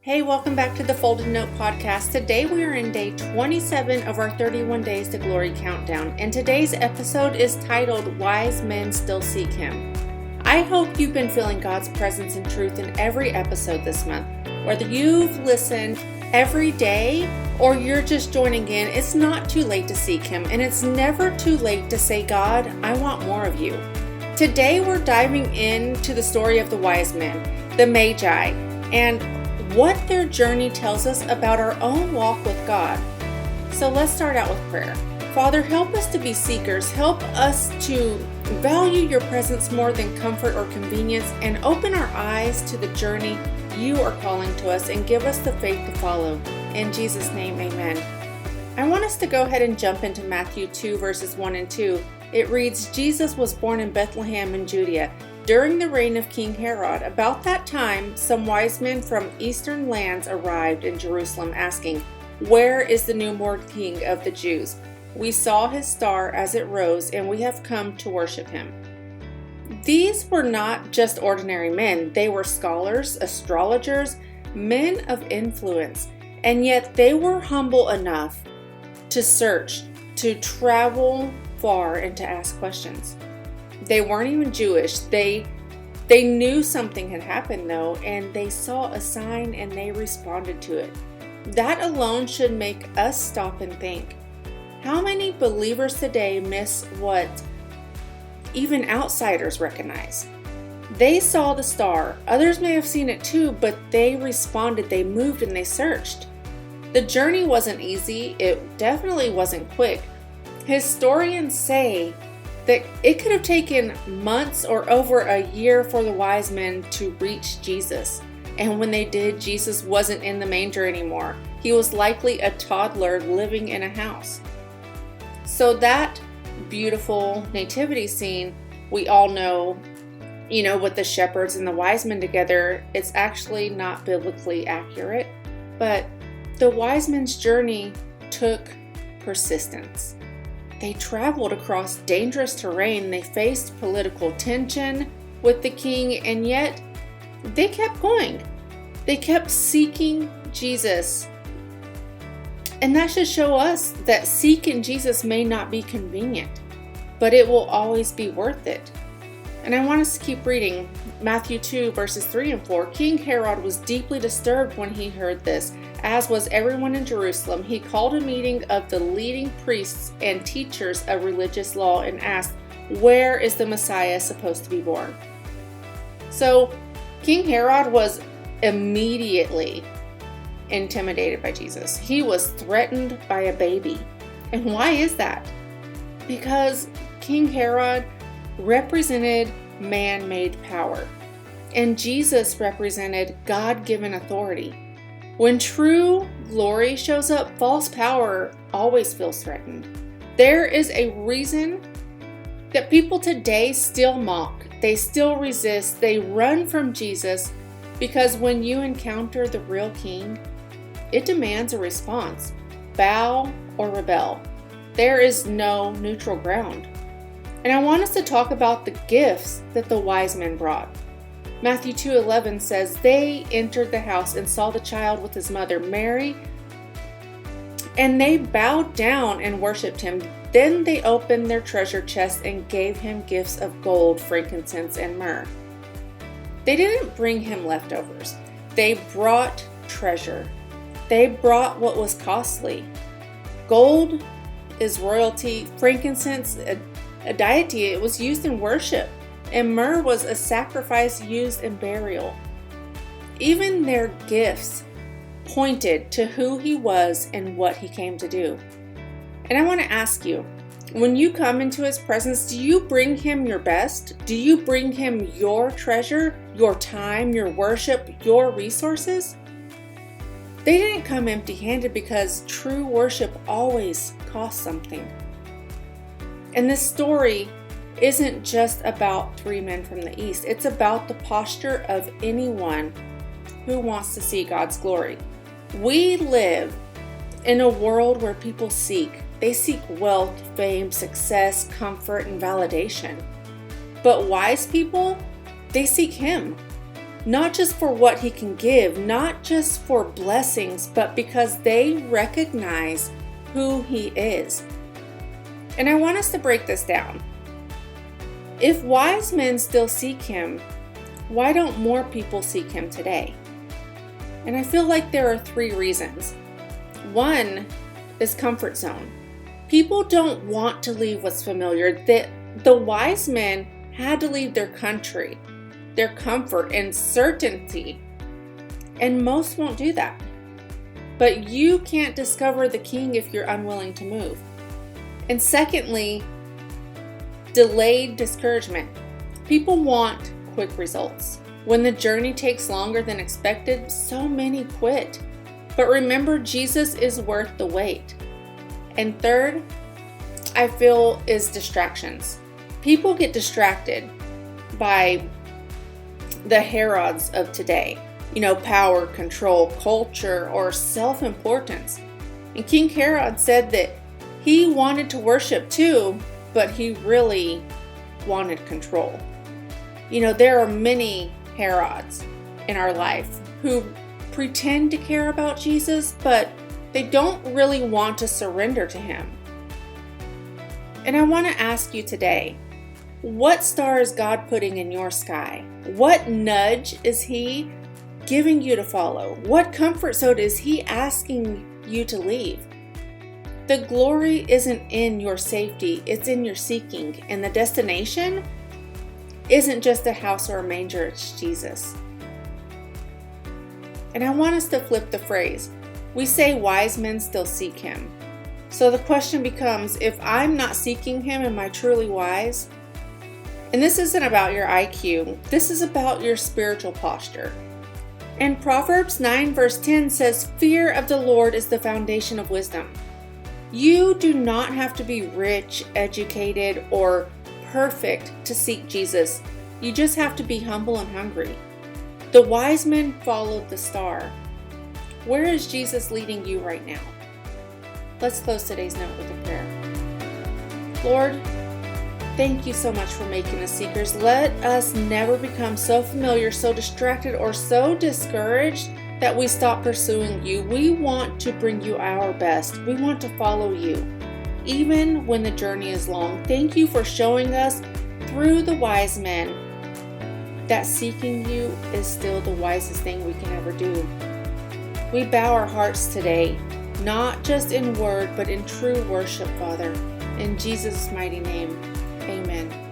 Hey, welcome back to the Folded Note Podcast. Today we are in day 27 of our 31 Days to Glory countdown, and today's episode is titled, Wise Men Still Seek Him. I hope you've been feeling God's presence and truth in every episode this month. Whether you've listened every day or you're just joining in, it's not too late to seek Him, and it's never too late to say, God, I want more of you. Today we're diving into the story of the wise men, the magi, and what their journey tells us about our own walk with God. So let's start out with prayer. Father, help us to be seekers. Help us to value your presence more than comfort or convenience, and open our eyes to the journey you are calling to us, and give us the faith to follow. In Jesus' name, amen. I want us to go ahead and jump into Matthew 2, verses 1 and 2. It reads, Jesus was born in Bethlehem in Judea, during the reign of King Herod. About that time, some wise men from eastern lands arrived in Jerusalem, asking, Where is the newborn King of the Jews? We saw his star as it rose, and we have come to worship him. These were not just ordinary men. They were scholars, astrologers, men of influence, and yet they were humble enough to search, to travel far, and to ask questions. They weren't even Jewish. They knew something had happened though, and they saw a sign and they responded to it. That alone should make us stop and think. How many believers today miss what even outsiders recognize? They saw the star. Others may have seen it too, but they responded, they moved, and they searched. The journey wasn't easy. It definitely wasn't quick. Historians say that it could have taken months or over a year for the wise men to reach Jesus. And when they did, Jesus wasn't in the manger anymore. He was likely a toddler living in a house. So that beautiful nativity scene, we all know, with the shepherds and the wise men together, it's actually not biblically accurate. But the wise men's journey took persistence. They traveled across dangerous terrain. They faced political tension with the king, and yet they kept going. They kept seeking Jesus. And that should show us that seeking Jesus may not be convenient, but it will always be worth it. And I want us to keep reading Matthew 2, verses 3 and 4. King Herod was deeply disturbed when he heard this, as was everyone in Jerusalem. He called a meeting of the leading priests and teachers of religious law and asked, Where is the Messiah supposed to be born? So King Herod was immediately intimidated by Jesus. He was threatened by a baby. And why is that? Because King Herod represented man-made power, and Jesus represented God-given authority. When true glory shows up, false power always feels threatened. There is a reason that people today still mock, they still resist, they run from Jesus, because when you encounter the real king, it demands a response. Bow or rebel. There is no neutral ground. And I want us to talk about the gifts that the wise men brought. Matthew 2:11 says, They entered the house and saw the child with his mother Mary, and they bowed down and worshipped him. Then they opened their treasure chest and gave him gifts of gold, frankincense, and myrrh. They didn't bring him leftovers. They brought treasure. They brought what was costly. Gold is royalty, frankincense, a deity. It was used in worship, and myrrh was a sacrifice used in burial. Even their gifts pointed to who he was and what he came to do. And I want to ask you, when you come into his presence, do you bring him your best? Do you bring him your treasure, your time, your worship, your resources? They didn't come empty-handed, because true worship always costs something. And this story isn't just about three men from the east. It's about the posture of anyone who wants to see God's glory. We live in a world where people seek. They seek wealth, fame, success, comfort, and validation. But wise people, they seek Him. not just for what he can give, not just for blessings, but because they recognize who he is. And I want us to break this down. If wise men still seek him, why don't more people seek him today? And I feel like there are 3 reasons. One is comfort zone. People don't want to leave what's familiar. The wise men had to leave their country, their comfort and certainty, and most won't do that. But you can't discover the king if you're unwilling to move. And secondly, delayed discouragement. People want quick results. When the journey takes longer than expected, so many quit. But remember, Jesus is worth the wait. And third, I feel, is distractions. People get distracted by the Herods of today. Power, control, culture, or self-importance. And King Herod said that he wanted to worship too, but he really wanted control. There are many Herods in our life who pretend to care about Jesus, but they don't really want to surrender to him. And I want to ask you today, what star is God putting in your sky? What nudge is he giving you to follow? What comfort zone is he asking you to leave? The glory isn't in your safety, it's in your seeking. And the destination isn't just a house or a manger, it's Jesus. And I want us to flip the phrase. We say wise men still seek him. So the question becomes, if I'm not seeking him, am I truly wise? And this isn't about your IQ. This is about your spiritual posture. And Proverbs 9 verse 10 says, "Fear of the Lord is the foundation of wisdom." You do not have to be rich, educated, or perfect to seek Jesus. You just have to be humble and hungry. The wise men followed the star. Where is Jesus leading you right now? Let's close today's note with a prayer. Lord, thank you so much for making us seekers. Let us never become so familiar, so distracted, or so discouraged that we stop pursuing you. We want to bring you our best. We want to follow you, even when the journey is long. Thank you for showing us through the wise men that seeking you is still the wisest thing we can ever do. We bow our hearts today, not just in word, but in true worship, Father. In Jesus' mighty name, amen.